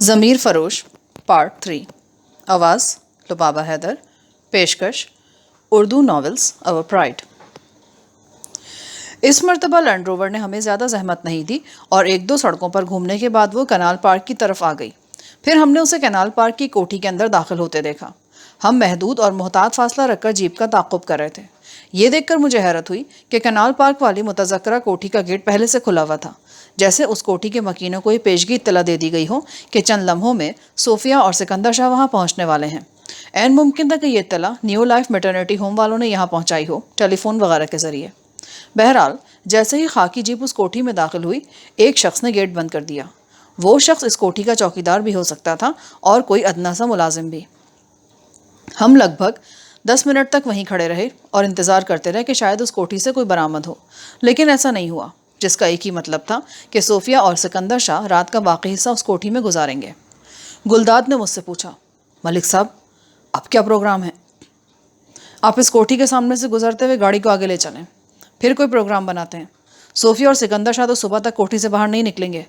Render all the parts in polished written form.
ضمیر فروش پارٹ 3 آواز لبابہ حیدر پیشکش اردو ناولز اور پرائڈ۔ اس مرتبہ لینڈ روور نے ہمیں زیادہ زحمت نہیں دی اور ایک دو سڑکوں پر گھومنے کے بعد وہ کنال پارک کی طرف آ گئی۔ پھر ہم نے اسے کنال پارک کی کوٹھی کے اندر داخل ہوتے دیکھا۔ ہم محدود اور محتاط فاصلہ رکھ کر جیپ کا تعاقب کر رہے تھے۔ یہ دیکھ کر مجھے حیرت ہوئی کہ کنال پارک والی متذکرہ کوٹھی کا گیٹ پہلے سے کھلا ہوا تھا، جیسے اس کوٹھی کے مکینوں کو یہ پیشگی اطلاع دے دی گئی ہو کہ چند لمحوں میں صوفیہ اور سکندر شاہ وہاں پہنچنے والے ہیں۔ عین ممکن تھا کہ یہ اطلاع نیو لائف میٹرنیٹی ہوم والوں نے یہاں پہنچائی ہو، ٹیلی فون وغیرہ کے ذریعے۔ بہرحال جیسے ہی خاکی جیپ اس کوٹھی میں داخل ہوئی، ایک شخص نے گیٹ بند کر دیا۔ وہ شخص اس کوٹھی کا چوکیدار بھی ہو سکتا تھا اور کوئی ادنا سا ملازم بھی۔ ہم لگ بھگ 10 منٹ تک وہیں کھڑے رہے اور انتظار کرتے رہے کہ شاید اس کوٹھی سے کوئی برآمد ہو، لیکن ایسا نہیں ہوا، جس کا ایک ہی مطلب تھا کہ صوفیہ اور سکندر شاہ رات کا باقی حصہ اس کوٹھی میں گزاریں گے۔ گلداد نے مجھ سے پوچھا، ملک صاحب اب کیا پروگرام ہے؟ آپ اس کوٹھی کے سامنے سے گزرتے ہوئے گاڑی کو آگے لے چلیں، پھر کوئی پروگرام بناتے ہیں۔ صوفیہ اور سکندر شاہ تو صبح تک کوٹھی سے باہر نہیں نکلیں گے،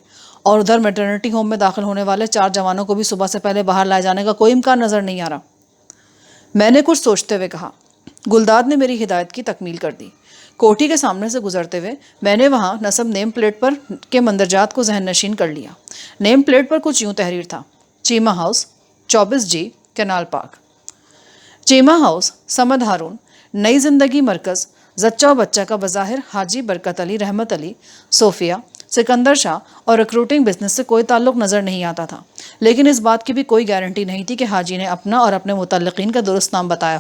اور ادھر میٹرنیٹی ہوم میں داخل ہونے والے 4 جوانوں کو بھی صبح سے پہلے باہر لائے جانے کا کوئی امکان نظر نہیں آ رہا۔ میں نے کچھ سوچتے ہوئے کہا۔ گلداد نے میری ہدایت کی تکمیل کر دی۔ کوٹھی کے سامنے سے گزرتے ہوئے میں نے وہاں نصب نیم پلیٹ پر کے مندرجات کو ذہن نشین کر لیا۔ نیم پلیٹ پر کچھ یوں تحریر تھا: Cheema house, 24G canal park. Cheema house, Samad Haroon, نئی زندگی مرکز، زچہ و بچہ کا بظاہر حاجی برکت علی رحمت علی، صوفیہ، سکندر شاہ اور ریکروٹنگ بزنس سے کوئی تعلق نظر نہیں آتا تھا، لیکن اس بات کی بھی کوئی گارنٹی نہیں تھی کہ حاجی نے اپنا اور اپنے متعلقین کا درست نام بتایا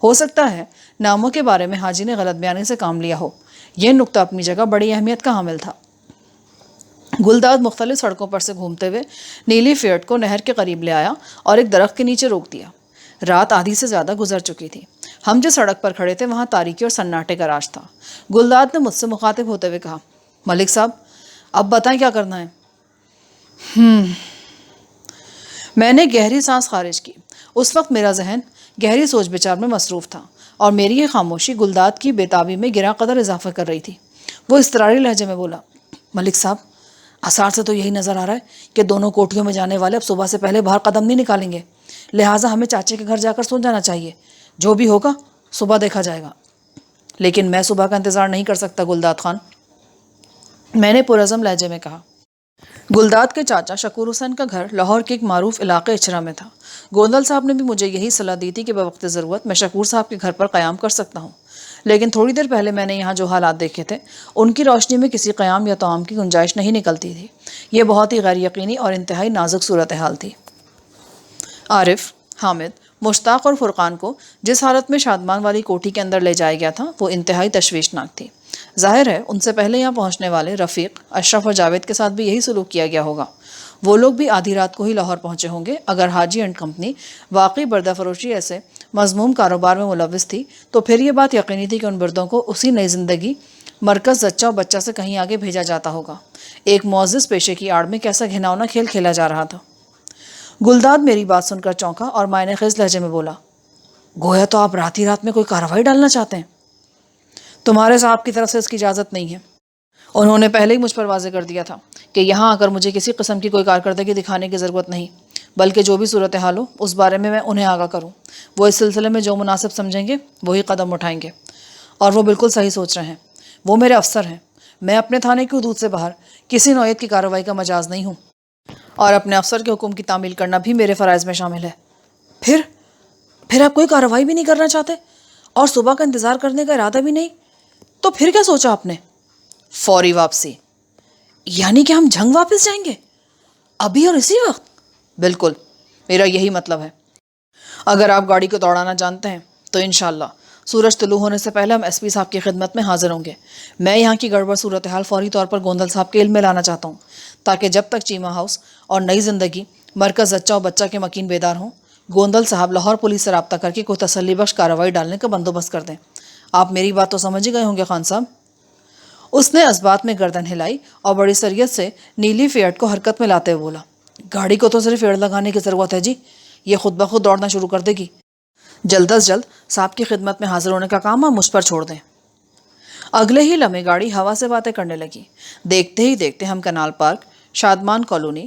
ہو سکتا ہے ناموں کے بارے میں حاجی نے غلط بیانی سے کام لیا ہو۔ یہ نقطہ اپنی جگہ بڑی اہمیت کا حامل تھا۔ گلداد مختلف سڑکوں پر سے گھومتے ہوئے نیلی فیئٹ کو نہر کے قریب لے آیا اور ایک درخت کے نیچے روک دیا۔ رات آدھی سے زیادہ گزر چکی تھی۔ ہم جس سڑک پر کھڑے تھے وہاں تاریکی اور سناٹے کا راج تھا۔ گلداد نے مجھ سے مخاطب ہوتے ہوئے کہا، ملک صاحب اب بتائیں کیا کرنا ہے؟ میں نے گہری سانس خارج کی۔ اس وقت میرا ذہن گہری سوچ بچار میں مصروف تھا اور میری یہ خاموشی گلداد کی بےتابی میں گراں قدر اضافہ کر رہی تھی۔ وہ اضطراری لہجے میں بولا، ملک صاحب آثار سے تو یہی نظر آ رہا ہے کہ دونوں کوٹھیوں میں جانے والے اب صبح سے پہلے باہر قدم نہیں نکالیں گے، لہٰذا ہمیں چاچے کے گھر جا کر سو جانا چاہیے۔ جو بھی ہوگا صبح دیکھا جائے گا۔ لیکن میں صبح کا انتظار نہیں کر سکتا گلداد خان، میں نے پرعزم لہجے میں کہا۔ گلداد کے چاچا شکور حسین کا گھر لاہور کے ایک معروف علاقے اچرا میں تھا۔ گوندل صاحب نے بھی مجھے یہی صلاح دی تھی کہ بوقت ضرورت میں شکور صاحب کے گھر پر قیام کر سکتا ہوں، لیکن تھوڑی دیر پہلے میں نے یہاں جو حالات دیکھے تھے ان کی روشنی میں کسی قیام یا طعام کی گنجائش نہیں نکلتی تھی۔ یہ بہت ہی غیر یقینی اور انتہائی نازک صورتحال تھی۔ عارف، حامد، مشتاق اور فرقان کو جس حالت میں شادمان والی کوٹھی کے اندر لے جایا گیا تھا وہ انتہائی تشویشناک تھی۔ ظاہر ہے ان سے پہلے یہاں پہنچنے والے رفیق، اشرف اور جاوید کے ساتھ بھی یہی سلوک کیا گیا ہوگا۔ وہ لوگ بھی آدھی رات کو ہی لاہور پہنچے ہوں گے۔ اگر حاجی اینڈ کمپنی واقعی بردہ فروشی ایسے مذموم کاروبار میں ملوث تھی تو پھر یہ بات یقینی تھی کہ ان بردوں کو اسی نئی زندگی مرکز زچہ و بچہ سے کہیں آگے بھیجا جاتا ہوگا۔ ایک معزز پیشے کی آڑ میں کیسا گھناؤنا کھیل کھیلا جا رہا تھا۔ گلداد میری بات سن کر چونکا اور معنی خیز لہجے میں بولا، گویا تو آپ رات ہی رات میں کوئی کارروائی ڈالنا چاہتے ہیں؟ تمہارے صاحب کی طرف سے اس کی اجازت نہیں ہے۔ انہوں نے پہلے ہی مجھ پر واضح کر دیا تھا کہ یہاں آ کر مجھے کسی قسم کی کوئی کارکردگی دکھانے کی ضرورت نہیں، بلکہ جو بھی صورتحال ہو اس بارے میں انہیں آگاہ کروں۔ وہ اس سلسلے میں جو مناسب سمجھیں گے وہی قدم اٹھائیں گے، اور وہ بالکل صحیح سوچ رہے ہیں۔ وہ میرے افسر ہیں، میں اپنے تھانے کی حدود سے باہر کسی نوعیت کی کارروائی کا مجاز نہیں ہوں، اور اپنے افسر کے حکم کی تعمیل کرنا بھی میرے فرائض میں شامل ہے۔ پھر آپ کوئی کارروائی بھی نہیں کرنا چاہتے اور صبح کا انتظار کرنے کا ارادہ بھی نہیں، تو پھر کیا سوچا آپ نے؟ فوری واپسی، یعنی کہ ہم جھنگ واپس جائیں گے ابھی اور اسی وقت؟ بالکل، میرا یہی مطلب ہے۔ اگر آپ گاڑی کو دوڑانا جانتے ہیں تو انشاءاللہ سورج طلوع ہونے سے پہلے ہم ایس پی صاحب کی خدمت میں حاضر ہوں گے۔ میں یہاں کی گڑبڑ صورتحال فوری طور پر گوندل صاحب کے علم میں لانا چاہتا ہوں، تاکہ جب تک چیمہ ہاؤس اور نئی زندگی مرکز زچہ و بچہ کے مکین بیدار ہوں، گوندل صاحب لاہور پولیس سے رابطہ کر کے کوئی تسلی بخش کارروائی ڈالنے کا بندوبست کر دیں۔ آپ میری بات تو سمجھ ہی گئے ہوں گے خان صاحب۔ اس نے اسبات میں گردن ہلائی اور بڑی سریت سے نیلی فیئٹ کو حرکت میں لاتے ہوئے بولا، گاڑی کو تو صرف ایڑ لگانے کی ضرورت ہے جی، یہ خود بخود دوڑنا شروع کر دے گی۔ جلد از جلد صاحب کی خدمت میں حاضر ہونے کا کام آپ مجھ پر چھوڑ دیں۔ اگلے ہی لمحے گاڑی ہوا سے باتیں کرنے لگی۔ دیکھتے ہی دیکھتے ہم کنال پارک، شادمان کالونی،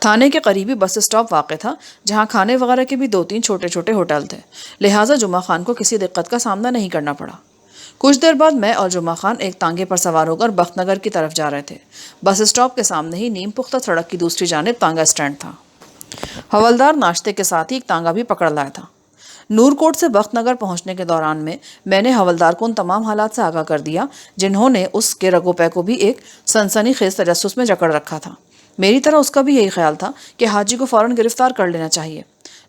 تھانے کے قریبی بس اسٹاپ واقع تھا جہاں کھانے وغیرہ کے بھی 2-3 چھوٹے چھوٹے ہوٹل تھے، لہٰذا جمعہ خان کو کسی دقت کا سامنا نہیں کرنا پڑا۔ کچھ دیر بعد میں اور جمعہ خان ایک تانگے پر سوار ہو کر بخت نگر کی طرف جا رہے تھے۔ بس اسٹاپ کے سامنے ہی نیم پختہ سڑک کی دوسری جانب تانگا اسٹینڈ تھا۔ حوالدار ناشتے کے ساتھ ہی ایک تانگا بھی پکڑ لایا تھا۔ نور کوٹ سے بخت نگر پہنچنے کے دوران میں نے حوالدار کو ان تمام حالات سے آگاہ کر دیا جنہوں نے اس کے رگو پے کو بھی ایک سنسنی خیز تجسس میں جکڑ رکھا تھا۔ میری طرح اس کا بھی یہی خیال تھا کہ حاجی کو فوراً گرفتار کر لینا چاہیے۔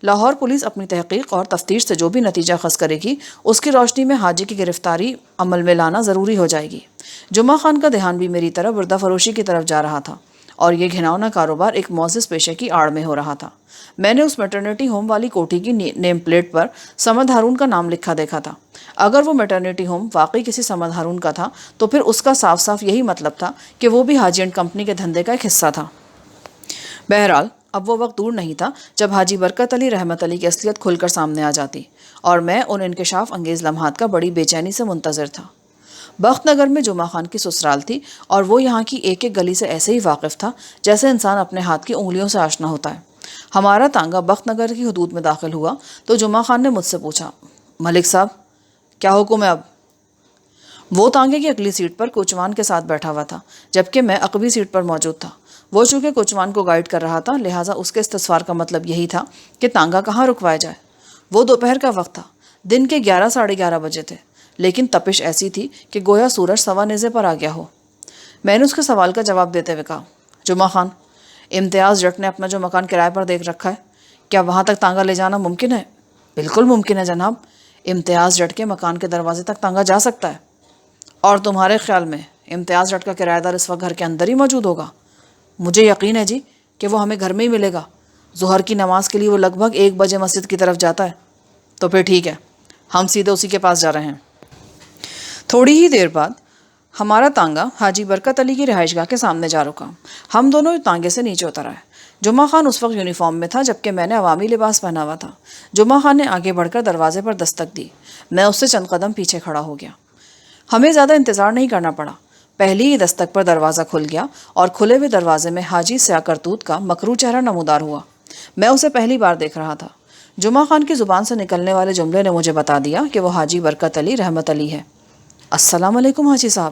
لاہور پولیس اپنی تحقیق اور تفتیش سے جو بھی نتیجہ خاص کرے گی اس کی روشنی میں حاجی کی گرفتاری عمل میں لانا ضروری ہو جائے گی۔ جمعہ خان کا دھیان بھی میری طرف بردہ فروشی کی طرف جا رہا تھا اور یہ گھناؤنا کاروبار ایک معزز پیشے کی آڑ میں ہو رہا تھا۔ میں نے اس میٹرنیٹی ہوم والی کوٹھی کی نیم پلیٹ پر سمد ہارون کا نام لکھا دیکھا تھا۔ اگر وہ میٹرنیٹی ہوم واقعی کسی سمد ہارون کا تھا تو پھر اس کا صاف صاف یہی مطلب تھا کہ وہ بھی حاجی اینڈ کمپنی کے دھندے کا ایک حصہ تھا۔ بہرحال اب وہ وقت دور نہیں تھا جب حاجی برکت علی رحمت علی کی اصلیت کھل کر سامنے آ جاتی اور میں ان انکشاف انگیز لمحات کا بڑی بے چینی سے منتظر تھا۔ بخت نگر میں جمعہ خان کی سسرال تھی اور وہ یہاں کی ایک ایک گلی سے ایسے ہی واقف تھا جیسے انسان اپنے ہاتھ کی انگلیوں سے آشنا ہوتا ہے۔ ہمارا تانگا بخت نگر کی حدود میں داخل ہوا تو جمعہ خان نے مجھ سے پوچھا، ملک صاحب کیا حکم ہے اب؟ وہ تانگے کی اگلی سیٹ پر کوچوان کے ساتھ بیٹھا ہوا تھا جبکہ میں عقبی سیٹ پر موجود تھا۔ وہ چونکہ کوچوان کو گائیڈ کر رہا تھا لہٰذا اس کے استفسار کا مطلب یہی تھا کہ تانگا کہاں رکوایا جائے۔ وہ دوپہر کا وقت تھا، دن کے 11-11:30 بجے تھے، لیکن تپش ایسی تھی کہ گویا سورج سوا نیزے پر آ گیا ہو۔ میں نے اس کے سوال کا جواب دیتے ہوئے کہا، جمعہ خان، امتیاز جٹ نے اپنا جو مکان کرائے پر دیکھ رکھا ہے، کیا وہاں تک تانگا لے جانا ممکن ہے؟ بالکل ممکن ہے جناب، امتیاز جٹ کے مکان کے دروازے تک تانگا جا سکتا ہے۔ اور تمہارے خیال میں امتیاز جٹ کا کرایہ دار اس وقت گھر کے اندر ہی موجود ہوگا؟ مجھے یقین ہے جی کہ وہ ہمیں گھر میں ہی ملے گا۔ ظہر کی نماز کے لیے وہ لگ بھگ 1 بجے مسجد کی طرف جاتا ہے۔ تو پھر ٹھیک ہے، ہم سیدھے اسی کے پاس جا رہے ہیں۔ تھوڑی ہی دیر بعد ہمارا تانگا حاجی برکت علی کی رہائش گاہ کے سامنے جا رکا۔ ہم دونوں تانگے سے نیچے اتر آئے۔ جمعہ خان اس وقت یونیفارم میں تھا جبکہ میں نے عوامی لباس پہنا ہوا تھا۔ جمعہ خان نے آگے بڑھ کر دروازے پر دستک دی۔ میں اس سے چند قدم پیچھے کھڑا ہو گیا۔ ہمیں زیادہ انتظار نہیں کرنا پڑا، پہلی ہی دستک پر دروازہ کھل گیا اور کھلے ہوئے دروازے میں حاجی سیاہ کرتوت کا مکروہ چہرہ نمودار ہوا۔ میں اسے پہلی بار دیکھ رہا تھا۔ جمعہ خان کی زبان سے نکلنے والے جملے نے مجھے بتا دیا کہ وہ حاجی برکت علی رحمت علی ہے۔ السلام علیکم حاجی صاحب،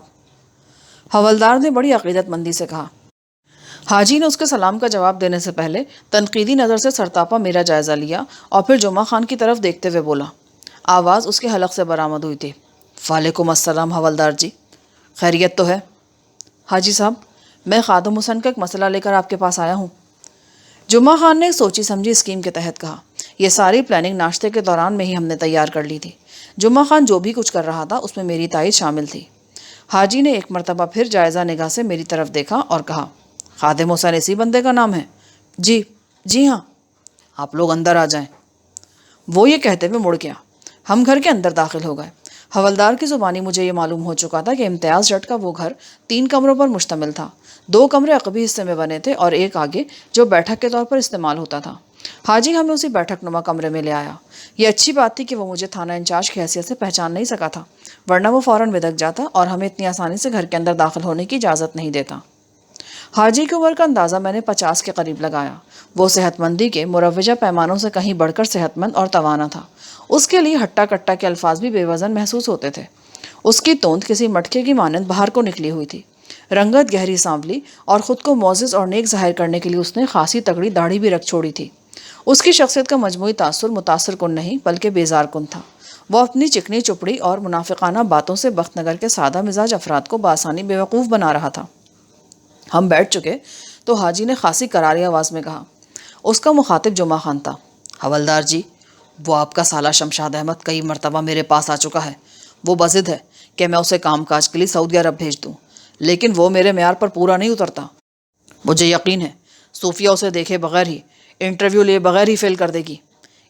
حوالدار نے بڑی عقیدت مندی سے کہا۔ حاجی نے اس کے سلام کا جواب دینے سے پہلے تنقیدی نظر سے سرتاپا میرا جائزہ لیا اور پھر جمعہ خان کی طرف دیکھتے ہوئے بولا۔ آواز اس کے حلق سے برآمد ہوئی تھی، وعلیکم السلام حوالدار جی، خیریت تو ہے؟ حاجی صاحب، میں خادم حسن کا ایک مسئلہ لے کر آپ کے پاس آیا ہوں۔ جمعہ خان نے سوچی سمجھی اسکیم کے تحت کہا۔ یہ ساری پلاننگ ناشتے کے دوران میں ہی ہم نے تیار کر لی تھی۔ جمعہ خان جو بھی کچھ کر رہا تھا اس میں میری تائید شامل تھی۔ حاجی نے ایک مرتبہ پھر جائزہ نگاہ سے میری طرف دیکھا اور کہا، خادم حسن اسی بندے کا نام ہے؟ جی ہاں۔ آپ لوگ اندر آ جائیں۔ وہ یہ کہتے ہوئے مڑ گیا۔ ہم گھر کے اندر داخل ہو گئے۔ حوالدار کی زبانی مجھے یہ معلوم ہو چکا تھا کہ امتیاز جٹ کا وہ گھر 3 کمروں پر مشتمل تھا۔ 2 کمرے عقبی حصے میں بنے تھے اور ایک آگے جو بیٹھک کے طور پر استعمال ہوتا تھا۔ حاجی ہمیں اسی بیٹھک نما کمرے میں لے آیا۔ یہ اچھی بات تھی کہ وہ مجھے تھانہ انچارج کی حیثیت سے پہچان نہیں سکا تھا، ورنہ وہ فوراً بدک جاتا اور ہمیں اتنی آسانی سے گھر کے اندر داخل ہونے کی اجازت نہیں دیتا۔ حاجی کی عمر کا اندازہ میں نے 50 کے قریب لگایا۔ وہ صحت مندی کے مروجہ پیمانوں سے کہیں بڑھ کر صحت مند اور توانا تھا۔ اس کے لیے ہٹا کٹا کے الفاظ بھی بے وزن محسوس ہوتے تھے۔ اس کی توند کسی مٹکے کی مانند باہر کو نکلی ہوئی تھی۔ رنگت گہری سانولی اور خود کو معزز اور نیک ظاہر کرنے کے لیے اس نے خاصی تگڑی داڑھی بھی رکھ چھوڑی تھی۔ اس کی شخصیت کا مجموعی تاثر متاثر کن نہیں بلکہ بیزار کن تھا۔ وہ اپنی چکنی چپڑی اور منافقانہ باتوں سے بخت نگر کے سادہ مزاج افراد کو بآسانی بیوقوف بنا رہا تھا۔ ہم بیٹھ چکے تو حاجی نے خاصی کراری آواز میں کہا۔ اس کا مخاطب جمعہ خان تھا۔ حوالدار جی، وہ آپ کا سالہ شمشاد احمد کئی مرتبہ میرے پاس آ چکا ہے۔ وہ بضد ہے کہ میں اسے کام کاج کے لیے سعودی عرب بھیج دوں، لیکن وہ میرے معیار پر پورا نہیں اترتا۔ مجھے یقین ہے صوفیہ اسے دیکھے بغیر ہی، انٹرویو لیے بغیر ہی فیل کر دے گی۔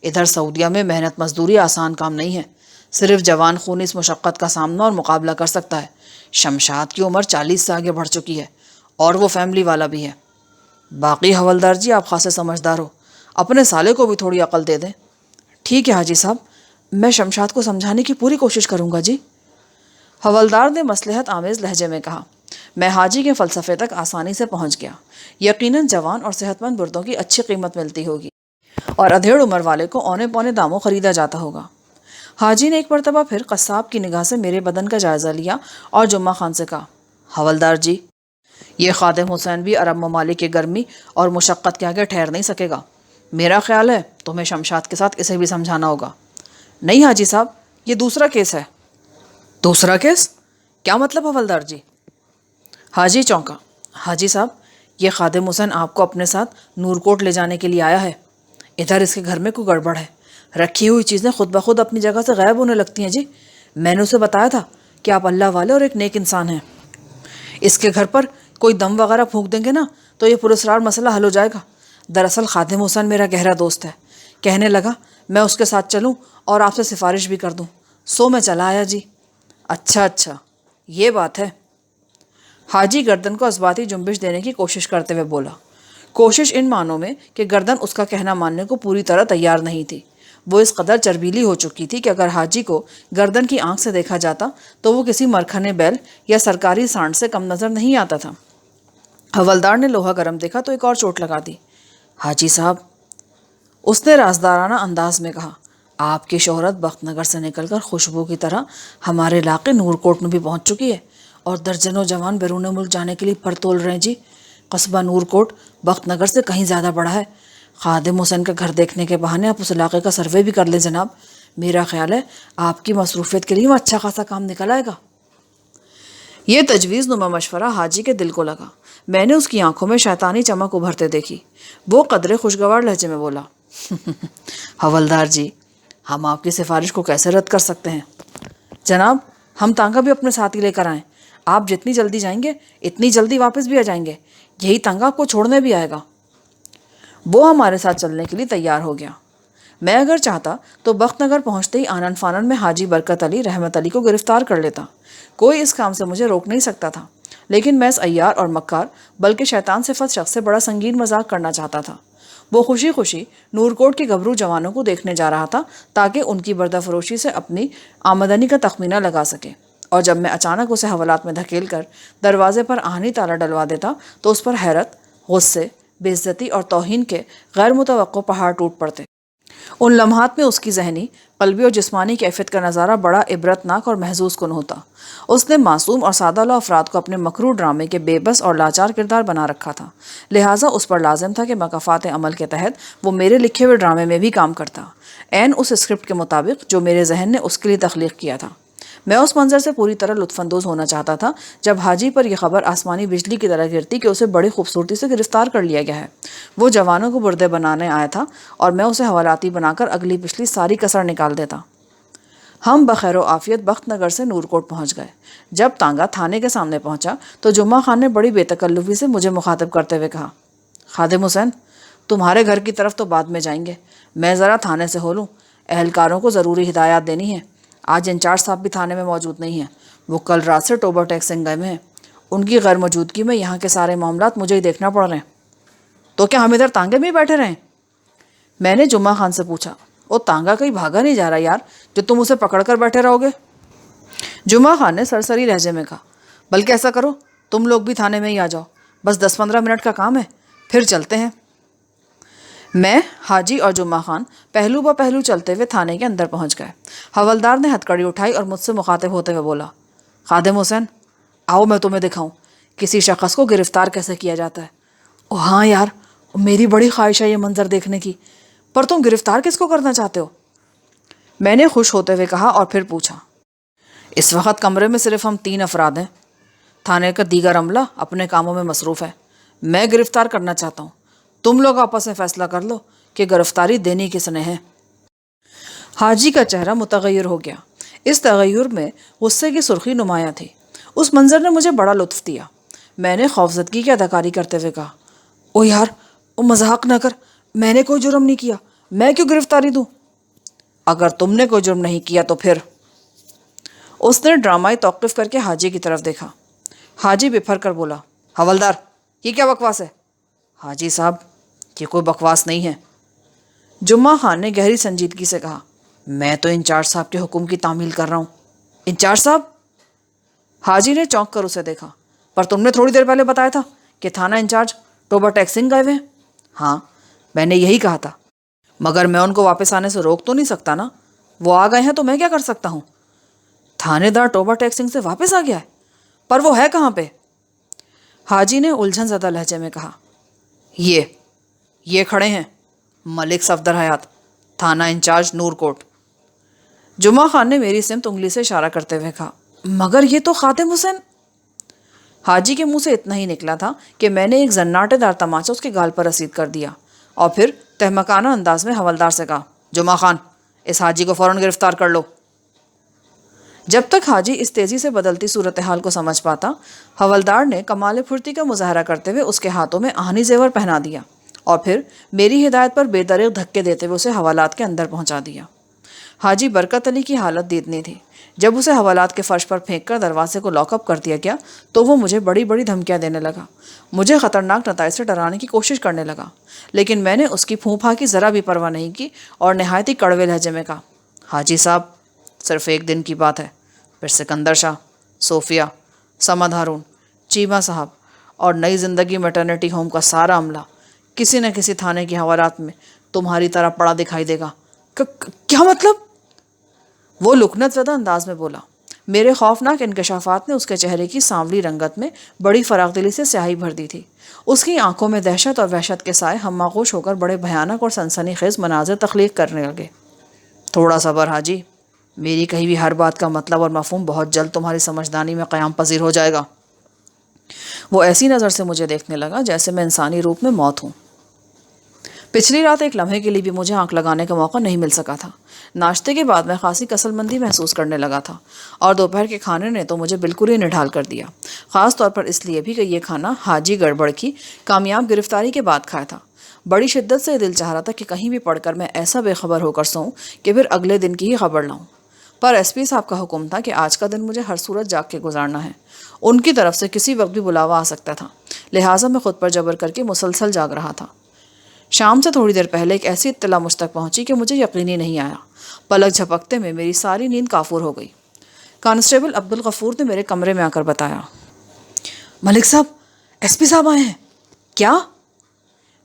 ادھر سعودیہ میں محنت مزدوری آسان کام نہیں ہے، صرف جوان خون اس مشقت کا سامنا اور مقابلہ کر سکتا ہے۔ شمشاد کی عمر 40 سے آگے بڑھ چکی ہے اور وہ فیملی والا بھی ہے۔ باقی حوالدار جی آپ خاصے سمجھدار ہو، اپنے سالے کو بھی تھوڑی عقل دے دیں۔ ٹھیک ہے حاجی صاحب، میں شمشاد کو سمجھانے کی پوری کوشش کروں گا جی، حوالدار نے مصلحت آمیز لہجے میں کہا۔ میں حاجی کے فلسفے تک آسانی سے پہنچ گیا۔ یقیناً جوان اور صحت مند بردوں کی اچھی قیمت ملتی ہوگی اور ادھیڑ عمر والے کو اونے پونے داموں خریدا جاتا ہوگا۔ حاجی نے ایک مرتبہ پھر قصاب کی نگاہ سے میرے بدن کا جائزہ لیا اور جمعہ خان سے کہا، حوالدار جی، یہ خادم حسین بھی عرب ممالک کی گرمی اور مشقت کے آگے ٹھہر نہیں سکے گا۔ میرا خیال ہے تمہیں شمشاد کے ساتھ اسے بھی سمجھانا ہوگا۔ نہیں حاجی صاحب، یہ دوسرا کیس ہے۔ دوسرا کیس؟ کیا مطلب حوالدار جی؟ حاجی چونکا۔ حاجی صاحب، یہ خادم حسین آپ کو اپنے ساتھ نورکوٹ لے جانے کے لیے آیا ہے۔ ادھر اس کے گھر میں کوئی گڑبڑ ہے، رکھی ہوئی چیزیں خود بخود اپنی جگہ سے غائب ہونے لگتی ہیں جی۔ میں نے اسے بتایا تھا کہ آپ اللہ والے اور ایک نیک انسان ہیں۔ اس کے گھر پر کوئی دم وغیرہ پھونک دیں گے نا تو یہ پراسرار مسئلہ حل ہو جائے گا۔ دراصل خادم حسین میرا گہرا دوست ہے۔ کہنے لگا میں اس کے ساتھ چلوں اور آپ سے سفارش بھی کر دوں، سو میں چلا آیا جی۔ اچھا، یہ بات ہے۔ حاجی گردن کو اثباتی جنبش دینے کی کوشش کرتے ہوئے بولا، کوشش ان معنوں میں کہ گردن اس کا کہنا ماننے کو پوری طرح تیار نہیں تھی۔ وہ اس قدر چربیلی ہو چکی تھی کہ اگر حاجی کو گردن کی آنکھ سے دیکھا جاتا تو وہ کسی مرکھنے بیل یا سرکاری سانڈ سے کم نظر نہیں آتا تھا۔ حوالدار نے لوہا گرم دیکھا تو ایک اور چوٹ لگا دی۔ حاجی صاحب، اس نے رازدارانہ انداز میں کہا، آپ کی شہرت بخت نگر سے نکل کر خوشبو کی طرح ہمارے علاقے نورکوٹ میں بھی پہنچ چکی ہے اور درجنوں جوان بیرون ملک جانے کے لیے پر تول رہے ہیں جی۔ قصبہ نورکوٹ بخت نگر سے کہیں زیادہ بڑا ہے۔ خادم حسین کا گھر دیکھنے کے بہانے آپ اس علاقے کا سروے بھی کر لیں جناب۔ میرا خیال ہے آپ کی مصروفیت کے لیے وہ اچھا خاصا کام نکل آئے گا۔ یہ تجویز نما مشورہ حاجی کے دل کو لگا۔ میں نے اس کی آنکھوں میں شیطانی چمک ابھرتے دیکھی۔ وہ قدرے خوشگوار لہجے میں بولا، حوالدار جی، ہم آپ کی سفارش کو کیسے رد کر سکتے ہیں؟ جناب، ہم تانگا بھی اپنے ساتھ ہی لے کر آئیں۔ آپ جتنی جلدی جائیں گے اتنی جلدی واپس بھی آ جائیں گے۔ یہی تانگا آپ کو چھوڑنے بھی آئے گا۔ وہ ہمارے ساتھ چلنے کے لیے تیار ہو گیا۔ میں اگر چاہتا تو بخت نگر پہنچتے ہی آنن فانن میں حاجی برکت علی رحمت علی کو گرفتار کر لیتا۔ کوئی اس کام سے مجھے روک نہیں سکتا تھا، لیکن میں اس عیار اور مکار بلکہ شیطان صفت شخص سے بڑا سنگین مذاق کرنا چاہتا تھا۔ وہ خوشی خوشی نورکوٹ کے گبرو جوانوں کو دیکھنے جا رہا تھا تاکہ ان کی بردہ فروشی سے اپنی آمدنی کا تخمینہ لگا سکے، اور جب میں اچانک اسے حوالات میں دھکیل کر دروازے پر آہنی تالا ڈلوا دیتا تو اس پر حیرت، غصے، بے عزتی اور توہین کے غیر متوقع پہاڑ ٹوٹ پڑتے۔ ان لمحات میں اس کی ذہنی، قلبی اور جسمانی کیفیت کا نظارہ بڑا عبرتناک اور محظوظ کن ہوتا۔ اس نے معصوم اور سادہ لوح افراد کو اپنے مکروہ ڈرامے کے بے بس اور لاچار کردار بنا رکھا تھا، لہٰذا اس پر لازم تھا کہ مکافات عمل کے تحت وہ میرے لکھے ہوئے ڈرامے میں بھی کام کرتا، عین اس اسکرپٹ کے مطابق جو میرے ذہن نے اس کے لیے تخلیق کیا تھا۔ میں اس منظر سے پوری طرح لطف اندوز ہونا چاہتا تھا جب حاجی پر یہ خبر آسمانی بجلی کی طرح گرتی کہ اسے بڑی خوبصورتی سے گرفتار کر لیا گیا ہے۔ وہ جوانوں کو بردے بنانے آیا تھا اور میں اسے حوالاتی بنا کر اگلی پچھلی ساری کسر نکال دیتا۔ ہم بخیر و عافیت بخت نگر سے نورکوٹ پہنچ گئے۔ جب تانگا تھانے کے سامنے پہنچا تو جمعہ خان نے بڑی بے تکلفی سے مجھے مخاطب کرتے ہوئے کہا، خادم حسین، تمہارے گھر کی طرف تو بعد میں جائیں گے، میں ذرا تھانے سے ہو لوں۔ اہلکاروں کو ضروری ہدایات دینی ہے۔ آج انچارج صاحب بھی تھانے میں موجود نہیں ہیں، وہ کل رات سے ٹوبر ٹیکسنگ گئے ہیں۔ ان کی غیر موجودگی میں یہاں کے سارے معاملات مجھے ہی دیکھنا پڑ رہے ہیں۔ تو کیا ہم ادھر تانگے میں ہی بیٹھے رہیں؟ میں نے جمعہ خان سے پوچھا۔ وہ تانگا کہیں بھاگا نہیں جا رہا یار جو تم اسے پکڑ کر بیٹھے رہو گے؟ جمعہ خان نے سرسری لہجے میں کہا، بلکہ ایسا کرو تم لوگ بھی تھانے میں ہی آ جاؤ، بس 10-15 منٹ کا کام ہے، پھر چلتے ہیں۔ میں، حاجی اور جمعہ خان پہلو بہ پہلو چلتے ہوئے تھانے کے اندر پہنچ گئے۔ حوالدار نے ہتھکڑی اٹھائی اور مجھ سے مخاطب ہوتے ہوئے بولا، خادم حسین، آؤ میں تمہیں دکھاؤں کسی شخص کو گرفتار کیسے کیا جاتا ہے۔ او ہاں یار، میری بڑی خواہش ہے یہ منظر دیکھنے کی، پر تم گرفتار کس کو کرنا چاہتے ہو؟ میں نے خوش ہوتے ہوئے کہا اور پھر پوچھا، اس وقت کمرے میں صرف ہم 3 افراد ہیں، تھانے کا دیگر عملہ اپنے کاموں میں مصروف ہے، میں گرفتار کرنا چاہتا ہوں، تم لوگ آپس میں فیصلہ کر لو کہ گرفتاری دینی کس نے ہے۔ حاجی کا چہرہ متغیر ہو گیا، اس تغیر میں غصے کی سرخی نمایاں تھی۔ اس منظر نے مجھے بڑا لطف دیا۔ میں نے خوفزدگی کی اداکاری کرتے ہوئے کہا، او یار، مذاق نہ کر، میں نے کوئی جرم نہیں کیا، میں کیوں گرفتاری دوں؟ اگر تم نے کوئی جرم نہیں کیا تو پھر؟ اس نے ڈرامائی توقف کر کے حاجی کی طرف دیکھا۔ حاجی بپھر کر بولا، حوالدار، یہ کیا بکواس ہے؟ حاجی صاحب، یہ کوئی بکواس نہیں ہے۔ جمعہ خان نے گہری سنجیدگی سے کہا، میں تو انچارج صاحب کے حکم کی تعمیل کر رہا ہوں۔ انچارج صاحب؟ حاجی نے چونک کر اسے دیکھا۔ پر تم نے تھوڑی دیر پہلے بتایا تھا کہ تھانہ انچارج ٹوبہ ٹیک سنگھ گئے ہوئے ہیں۔ ہاں، میں نے یہی کہا تھا، مگر میں ان کو واپس آنے سے روک تو نہیں سکتا نا، وہ آ گئے ہیں تو میں کیا کر سکتا ہوں؟ تھانے دار ٹوبہ ٹیک سنگھ سے واپس آ گیا ہے؟ پر وہ ہے کہاں پہ؟ حاجی نے الجھن زدہ لہجے میں کہا، یہ کھڑے ہیں، ملک صفدر حیات، تھانہ انچارج نور کوٹ۔ جمعہ خان نے میری سمت انگلی سے اشارہ کرتے ہوئے کہا، مگر یہ تو خاتم حسین۔ حاجی کے منہ سے اتنا ہی نکلا تھا کہ میں نے ایک زناٹے دار تماچا اس کے گال پر رسید کر دیا اور پھر تہمکانہ انداز میں حوالدار سے کہا، جمعہ خان، اس حاجی کو فوراً گرفتار کر لو۔ جب تک حاجی اس تیزی سے بدلتی صورتحال کو سمجھ پاتا، حوالدار نے کمال پھرتی کا مظاہرہ کرتے ہوئے اس کے ہاتھوں میں آہنی زیور پہنا دیا اور پھر میری ہدایت پر بے دریغ دھکے دیتے ہوئے اسے حوالات کے اندر پہنچا دیا۔ حاجی برکت علی کی حالت دیدنی تھی۔ جب اسے حوالات کے فرش پر پھینک کر دروازے کو لاک اپ کر دیا گیا تو وہ مجھے بڑی بڑی دھمکیاں دینے لگا، مجھے خطرناک نتائج سے ڈرانے کی کوشش کرنے لگا، لیکن میں نے اس کی پھوں پھاں کی ذرا بھی پرواہ نہیں کی اور نہایت ہی کڑوے لہجے میں کہا، حاجی صاحب، صرف ایک دن کی بات ہے، پھر سکندر شاہ، صوفیہ، صمد ہارون، چیمہ صاحب اور نئی زندگی میٹرنیٹی ہوم کا سارا عملہ کسی نہ کسی تھانے کی حوالات میں تمہاری طرح پڑا دکھائی دے گا۔ کیا مطلب؟ وہ لکنت زدہ انداز میں بولا۔ میرے خوفناک انکشافات نے اس کے چہرے کی سانولی رنگت میں بڑی فراغ دلی سے سیاہی بھر دی تھی۔ اس کی آنکھوں میں دہشت اور وحشت کے سائے ہم آغوش ہو کر بڑے بھیانک اور سنسنی خیز مناظر تخلیق کرنے لگے۔ تھوڑا صبر حاجی، میری کہی ہوئی ہر بات کا مطلب اور مفہوم بہت جلد تمہاری سمجھدانی میں قیام پذیر ہو جائے گا۔ وہ ایسی نظر سے مجھے دیکھنے لگا جیسے میں انسانی روپ میں موت ہوں۔ پچھلی رات ایک لمحے کے لیے بھی مجھے آنکھ لگانے کا موقع نہیں مل سکا تھا۔ ناشتے کے بعد میں خاصی کسل مندی محسوس کرنے لگا تھا اور دوپہر کے کھانے نے تو مجھے بالکل ہی نڈھال کر دیا، خاص طور پر اس لیے بھی کہ یہ کھانا حاجی گڑبڑ کی کامیاب گرفتاری کے بعد کھایا تھا۔ بڑی شدت سے دل چاہ رہا تھا کہ کہیں بھی پڑھ کر میں ایسا بے خبر ہو کر سوؤں کہ پھر اگلے دن کی ہی خبر لاؤں، پر ایس پی صاحب کا حکم تھا کہ آج کا دن مجھے ہر صورت جاگ کے گزارنا ہے۔ ان کی طرف سے کسی وقت بھی بلاوا آ سکتا تھا، لہٰذا میں خود پر جبر کر کے مسلسل جاگ رہا تھا۔ شام سے تھوڑی دیر پہلے ایک ایسی اطلاع مجھ تک پہنچی کہ مجھے یقینی نہیں آیا۔ پلک جھپکتے میں میری ساری نیند کافور ہو گئی۔ کانسٹیبل عبدالغفور نے میرے کمرے میں آ کر بتایا، ملک صاحب، ایس پی صاحب آئے ہیں۔ کیا؟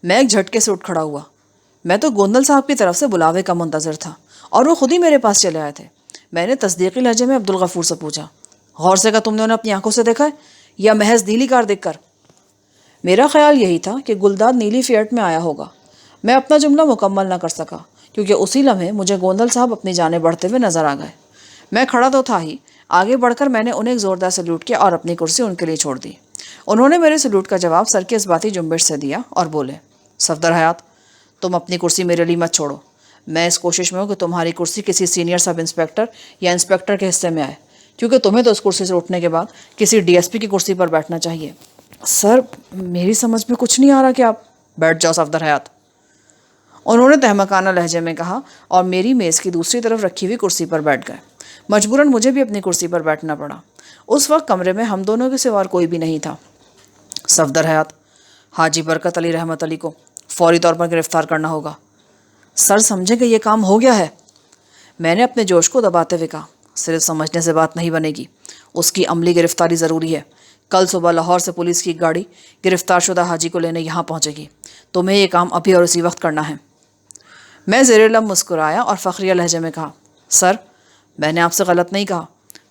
میں ایک جھٹکے سے اٹھ کھڑا ہوا۔ میں تو گوندل صاحب کی طرف سے بلاوے کا منتظر تھا اور وہ خود ہی میرے پاس چلے آئے تھے۔ میں نے تصدیقی لہجے میں عبدالغفور سے پوچھا، غور سے کہا تم نے انہیں اپنی آنکھوں سے دیکھا ہے یا محض نیلی کار دیکھ کر؟ میرا خیال یہی تھا کہ گلداد نیلی فیٹ میں آیا ہوگا۔ میں اپنا جملہ مکمل نہ کر سکا کیونکہ اسی لمحے مجھے گوندل صاحب اپنی جانب بڑھتے ہوئے نظر آ گئے۔ میں کھڑا تو تھا ہی، آگے بڑھ کر میں نے انہیں ایک زوردار سلوٹ کیا اور اپنی کرسی ان کے لیے چھوڑ دی۔ انہوں نے میرے سلوٹ کا جواب سر کے اس باتی جنبش سے دیا اور بولے، صفدر حیات، تم اپنی کرسی میرے لیے مت چھوڑو۔ میں اس کوشش میں ہوں کہ تمہاری کرسی کسی سینئر سب انسپکٹر یا انسپکٹر کے حصے میں آئے، کیونکہ تمہیں تو اس کرسی سے اٹھنے کے بعد کسی ڈی ایس پی کی کرسی پر بیٹھنا چاہیے۔ سر، میری سمجھ میں کچھ نہیں آ رہا کہ آپ… بیٹھ جاؤ صفدر حیات، انہوں نے تہمکانہ لہجے میں کہا اور میری میز کی دوسری طرف رکھی ہوئی کرسی پر بیٹھ گئے۔ مجبوراً مجھے بھی اپنی کرسی پر بیٹھنا پڑا۔ اس وقت کمرے میں ہم دونوں کے سوا کوئی بھی نہیں تھا۔ صفدر حیات، حاجی برکت علی رحمت علی کو فوری طور پر گرفتار کرنا ہوگا۔ سر سمجھے کہ یہ کام ہو گیا ہے؟ میں نے اپنے جوش کو دباتے ہوئے کہا، صرف سمجھنے سے بات نہیں بنے گی، اس کی عملی گرفتاری ضروری ہے۔ کل صبح لاہور سے پولیس کی ایک گاڑی گرفتار شدہ حاجی کو لینے یہاں پہنچے گی۔ تمہیں یہ کام ابھی اور اسی وقت کرنا ہے۔ میں زیر لب مسکرایا اور فخریہ لہجے میں کہا، سر، میں نے آپ سے غلط نہیں کہا،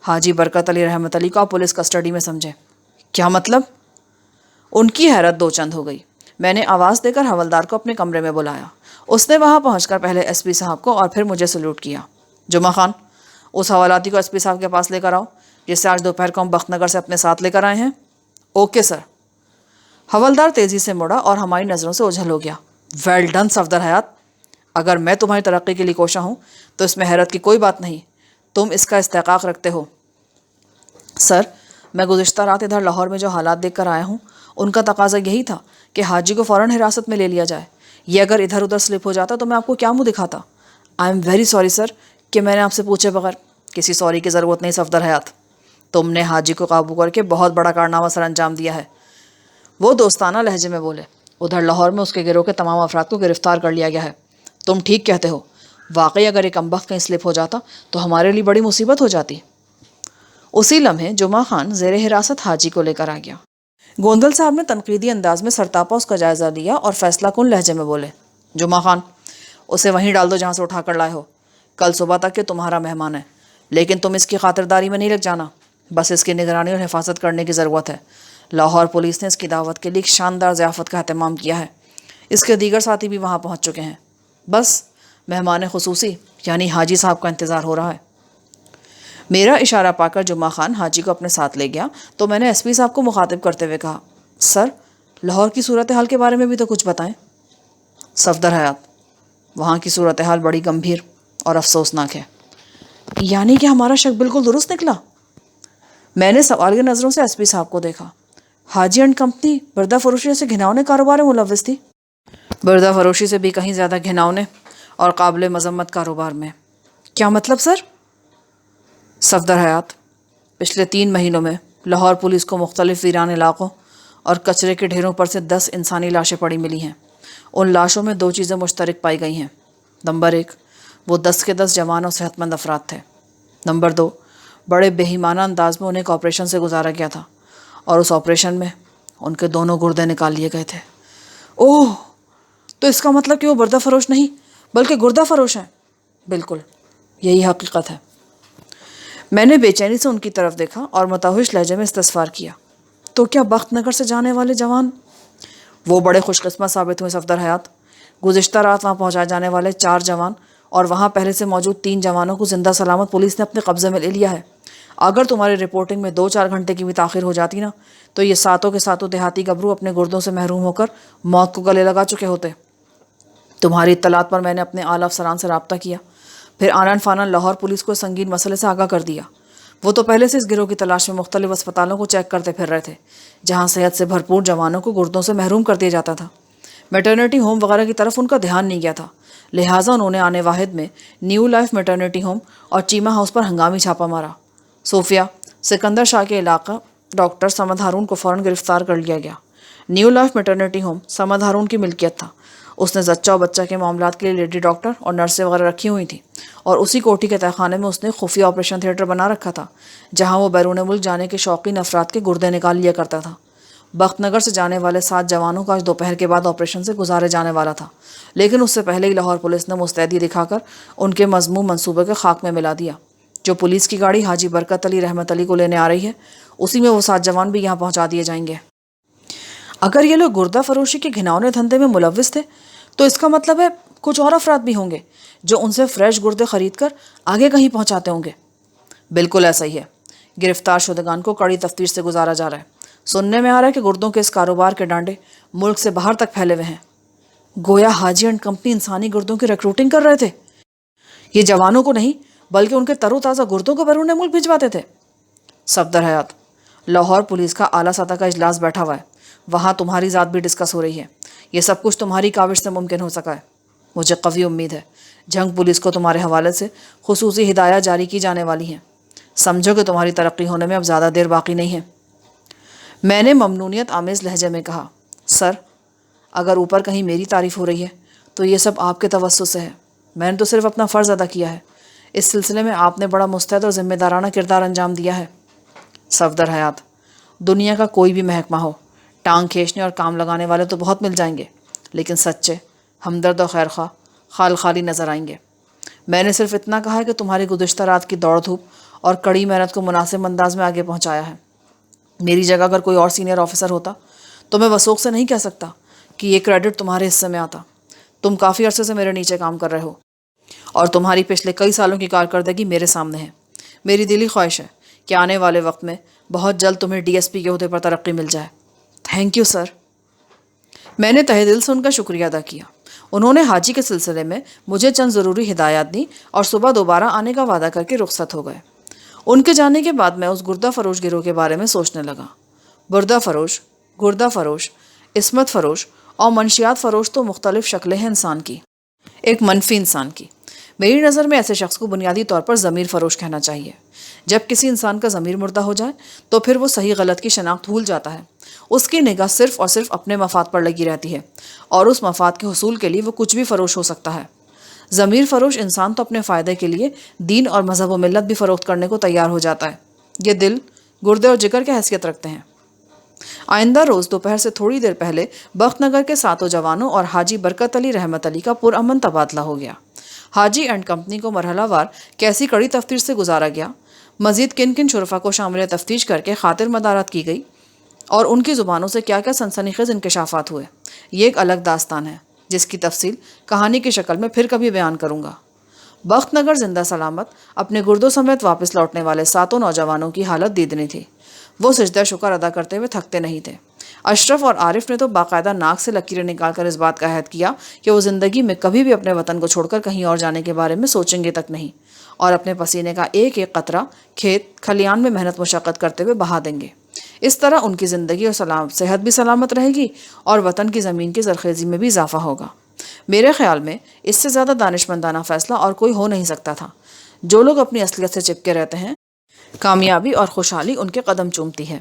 حاجی برکت علی رحمت علی کو آپ پولیس کسٹڈی میں سمجھیں۔ کیا مطلب؟ ان کی حیرت دو چند ہو گئی۔ میں نے آواز دے کر حوالدار کو اپنے کمرے میں بلایا۔ اس نے وہاں پہنچ کر پہلے ایس پی صاحب کو اور پھر مجھے سلوٹ کیا۔ جمعہ خان، اس حوالاتی کو ایس پی صاحب کے پاس لے کر آؤ جسے آج دوپہر کو ہم بخت نگر سے اپنے ساتھ لے کر آئے ہیں۔ Okay sir. حوالدار تیزی سے مڑا اور ہماری نظروں سے اوجھل ہو گیا۔ ویل ڈن صفدر حیات، اگر میں تمہاری ترقی کے لیے کوشاں ہوں تو اس میں حیرت کی کوئی بات نہیں، تم اس کا استحقاق رکھتے ہو۔ سر، میں گزشتہ رات ادھر لاہور میں جو حالات دیکھ کر آیا ہوں ان کا تقاضا یہی تھا کہ حاجی کو فوراً حراست میں لے لیا جائے۔ یہ اگر ادھر ادھر سلپ ہو جاتا تو میں آپ کو کیا منہ دکھاتا؟ I am very sorry sir کہ میں نے آپ سے پوچھے بغیر… کسی سوری کی ضرورت نہیں صفدر حیات، تم نے حاجی کو قابو کر کے بہت بڑا کارنامہ سر انجام دیا ہے۔ وہ دوستانہ لہجے میں بولے، ادھر لاہور میں اس کے گروہ کے تمام افراد کو گرفتار کر لیا گیا ہے۔ تم ٹھیک کہتے ہو، واقعی اگر ایک کمبخت کہیں سلپ ہو جاتا تو ہمارے لیے بڑی مصیبت ہو جاتی۔ اسی لمحے جمعہ خان زیر حراست حاجی کو لے کر آ گیا۔ گوندل صاحب نے تنقیدی انداز میں سرتاپا اس کا جائزہ لیا اور فیصلہ کن لہجے میں بولے، جمعہ خان، اسے وہیں ڈال دو جہاں سے اٹھا کر لائے ہو. کل صبح تک کہ تمہارا مہمان ہے، لیکن تم اس کی خاطرداری میں نہیں لگ جانا. بس اس کی نگرانی اور حفاظت کرنے کی ضرورت ہے. لاہور پولیس نے اس کی دعوت کے لیے ایک شاندار ضیافت کا اہتمام کیا ہے. اس کے دیگر ساتھی بھی وہاں پہنچ چکے ہیں. بس مہمان خصوصی یعنی حاجی صاحب کا انتظار ہو رہا ہے. میرا اشارہ پا کر جمعہ خان حاجی کو اپنے ساتھ لے گیا تو میں نے ایس پی صاحب کو مخاطب کرتے ہوئے کہا، سر، لاہور کی صورتحال کے بارے میں بھی تو کچھ بتائیں. صفدر حیات، وہاں کی صورتحال بڑی گمبھیر اور افسوسناک ہے. یعنی کہ ہمارا شک بالکل درست نکلا؟ میں نے سوالیہ نظروں سے ایس پی صاحب کو دیکھا. حاجی اینڈ کمپنی بردہ فروشی سے گھناؤنے کاروبار میں ملوث تھی. بردہ فروشی سے بھی کہیں زیادہ گھناؤنے اور قابل مذمت کاروبار میں. کیا مطلب سر؟ صفدر حیات، پچھلے 3 مہینوں میں لاہور پولیس کو مختلف ویران علاقوں اور کچرے کے ڈھیروں پر سے 10 انسانی لاشیں پڑی ملی ہیں. ان لاشوں میں 2 چیزیں مشترک پائی گئی ہیں. نمبر 1، وہ 10 کے 10 جوان اور صحت مند افراد تھے. نمبر 2، بڑے بےایمانہ انداز میں انہیں ایک آپریشن سے گزارا گیا تھا اور اس آپریشن میں ان کے دونوں گردے نکال لیے گئے تھے. اوہ، تو اس کا مطلب کہ وہ بردہ فروش نہیں بلکہ گردہ فروش ہیں. بالکل، یہی حقیقت ہے. میں نے بے چینی سے ان کی طرف دیکھا اور متوحش لہجے میں استفسار کیا، تو کیا بخت نگر سے جانے والے جوان؟ وہ بڑے خوش قسمت ثابت ہوئے صفدر حیات. گزشتہ رات وہاں پہنچائے جانے والے 4 جوان اور وہاں پہلے سے موجود 3 جوانوں کو زندہ سلامت پولیس نے اپنے قبضے میں لے لیا ہے. اگر تمہاری رپورٹنگ میں 2-4 گھنٹے کی بھی تاخیر ہو جاتی نا تو یہ ساتوں کے ساتوں دیہاتی گبرو اپنے گردوں سے محروم ہو کر موت کو گلے لگا چکے ہوتے. تمہاری اطلاعات پر میں نے اپنے اعلیٰ افسران سے رابطہ کیا، پھر آنن فانن لاہور پولیس کو سنگین مسئلے سے آگاہ کر دیا. وہ تو پہلے سے اس گروہ کی تلاش میں مختلف اسپتالوں کو چیک کرتے پھر رہے تھے جہاں صحت سے بھرپور جوانوں کو گردوں سے محروم کر دیا جاتا تھا. میٹرنٹی ہوم وغیرہ کی طرف ان کا دھیان نہیں گیا تھا، لہٰذا انہوں نے آنے واحد میں نیو لائف میٹرنٹی ہوم اور چیمہ ہاؤس پر ہنگامی چھاپہ مارا. صوفیہ سکندر شاہ کے علاقہ ڈاکٹر سمد ہارون کو فوراً گرفتار کر لیا گیا. New life maternity home Samad Haroon کی ملکیت تھا. اس نے زچہ و بچہ کے معاملات کے لیے لیڈی ڈاکٹر اور نرسیں وغیرہ رکھی ہوئی تھیں اور اسی کوٹھی کے تہخانے میں اس نے خفیہ آپریشن تھیٹر بنا رکھا تھا جہاں وہ بیرون ملک جانے کے شوقین افراد کے گردے نکال لیا کرتا تھا. بخت نگر سے جانے والے 7 جوانوں کا آج دوپہر کے بعد آپریشن سے گزارے جانے والا تھا، لیکن اس سے پہلے ہی لاہور پولیس نے مستعدی دکھا کر ان کے مذموم منصوبے کے خاک میں ملا دیا. جو پولیس کی گاڑی حاجی برکت علی رحمت علی کو لینے آ رہی ہے اسی میں وہ 7 جوان بھی یہاں پہنچا دیے جائیں گے. اگر یہ لوگ گردہ فروشی کے گھناؤنے دھندے میں ملوث تھے تو اس کا مطلب ہے کچھ اور افراد بھی ہوں گے جو ان سے فریش گردے خرید کر آگے کہیں پہنچاتے ہوں گے. بالکل ایسا ہی ہے. گرفتار شدگان کو کڑی تفتیش سے گزارا جا رہا ہے. سننے میں آ رہا ہے کہ گردوں کے اس کاروبار کے ڈانڈے ملک سے باہر تک پھیلے ہوئے ہیں. گویا حاجی اینڈ کمپنی انسانی گردوں کی ریکروٹنگ کر رہے تھے. یہ جوانوں کو نہیں بلکہ ان کے تر و تازہ گردوں کو بیرون ملک بھجواتے تھے. صفدر حیات، لاہور پولیس کا اعلیٰ سطح کا اجلاس بیٹھا ہوا ہے، وہاں تمہاری ذات بھی ڈسکس ہو رہی ہے. یہ سب کچھ تمہاری کاوش سے ممکن ہو سکا ہے. مجھے قوی امید ہے جنگ پولیس کو تمہارے حوالے سے خصوصی ہدایات جاری کی جانے والی ہیں. سمجھو کہ تمہاری ترقی ہونے میں اب زیادہ دیر باقی نہیں ہے. میں نے ممنونیت آمیز لہجے میں کہا، سر، اگر اوپر کہیں میری تعریف ہو رہی ہے تو یہ سب آپ کے توسط سے ہے. میں نے تو صرف اپنا فرض ادا کیا ہے. اس سلسلے میں آپ نے بڑا مستعد اور ذمہ دارانہ کردار انجام دیا ہے. صفدر حیات، دنیا کا کوئی بھی محکمہ ہو، ٹانگ کھینچنے اور کام لگانے والے تو بہت مل جائیں گے، لیکن سچے، ہمدرد اور خیر خواہ خال خالی نظر آئیں گے. میں نے صرف اتنا کہا ہے کہ تمہاری گزشتہ رات کی دوڑ دھوپ اور کڑی محنت کو مناسب انداز میں آگے پہنچایا ہے. میری جگہ اگر کوئی اور سینئر آفیسر ہوتا تو میں وثوق سے نہیں کہہ سکتا کہ یہ کریڈٹ تمہارے حصے میں آتا. تم کافی عرصے سے میرے نیچے کام کر رہے ہو اور تمہاری پچھلے کئی سالوں کی کارکردگی میرے سامنے ہے. میری دلی خواہش ہے کہ آنے والے وقت میں بہت جلد تمہیں ڈی ایس پی کے عہدے پر ترقی مل جائے. Thank you sir. میں نے تہہ دل سے ان کا شکریہ ادا کیا. انہوں نے حاجی کے سلسلے میں مجھے چند ضروری ہدایات دیں اور صبح دوبارہ آنے کا وعدہ کر کے رخصت ہو گئے. ان کے جانے کے بعد میں اس گردہ فروش گروہ کے بارے میں سوچنے لگا. بردہ فروش، گردہ فروش، عصمت فروش اور منشیات فروش تو مختلف شکلیں ہیں انسان کی، ایک منفی انسان کی. میری نظر میں ایسے شخص کو بنیادی طور پر ضمیر فروش کہنا چاہیے. جب کسی انسان کا ضمیر مردہ ہو جائے تو پھر وہ صحیح غلط کی شناخت بھول جاتا ہے. اس کی نگاہ صرف اور صرف اپنے مفاد پر لگی رہتی ہے اور اس مفاد کے حصول کے لیے وہ کچھ بھی فروش ہو سکتا ہے. ضمیر فروش انسان تو اپنے فائدے کے لیے دین اور مذہب و ملت بھی فروخت کرنے کو تیار ہو جاتا ہے. یہ دل، گردے اور جگر کی حیثیت رکھتے ہیں. آئندہ روز دوپہر سے تھوڑی دیر پہلے بخت نگر کے 7 جوانوں اور حاجی برکت علی رحمت علی کا پرامن تبادلہ ہو گیا۔ حاجی اینڈ کمپنی کو مرحلہ وار کیسی کڑی تفتیش سے گزارا گیا، مزید کن کن شرفا کو شامل تفتیش کر کے خاطر مدارات کی گئی، اور ان کی زبانوں سے کیا کیا سنسنی خیز انکشافات ہوئے، یہ ایک الگ داستان ہے جس کی تفصیل کہانی کی شکل میں پھر کبھی بیان کروں گا۔ بخت نگر زندہ سلامت اپنے گردوں سمیت واپس لوٹنے والے 7 نوجوانوں کی حالت دیدنی تھی۔ وہ سجدہ شکر ادا کرتے ہوئے تھکتے نہیں تھے۔ اشرف اور عارف نے تو باقاعدہ ناک سے لکیریں نکال کر اس بات کا عہد کیا کہ وہ زندگی میں کبھی بھی اپنے وطن کو چھوڑ کر کہیں اور جانے کے بارے میں سوچیں گے تک نہیں، اور اپنے پسینے کا ایک ایک قطرہ کھیت کھلیان میں محنت مشقت کرتے ہوئے بہا دیں گے۔ اس طرح ان کی زندگی اور صحت بھی سلامت رہے گی، اور وطن کی زمین کی زرخیزی میں بھی اضافہ ہوگا۔ میرے خیال میں اس سے زیادہ دانشمندانہ فیصلہ اور کوئی ہو نہیں سکتا تھا۔ جو لوگ اپنی اصلیت سے چپکے رہتے ہیں، کامیابی اور خوشحالی ان کے قدم چومتی ہے۔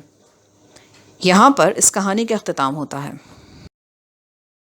یہاں پر اس کہانی کا اختتام ہوتا ہے۔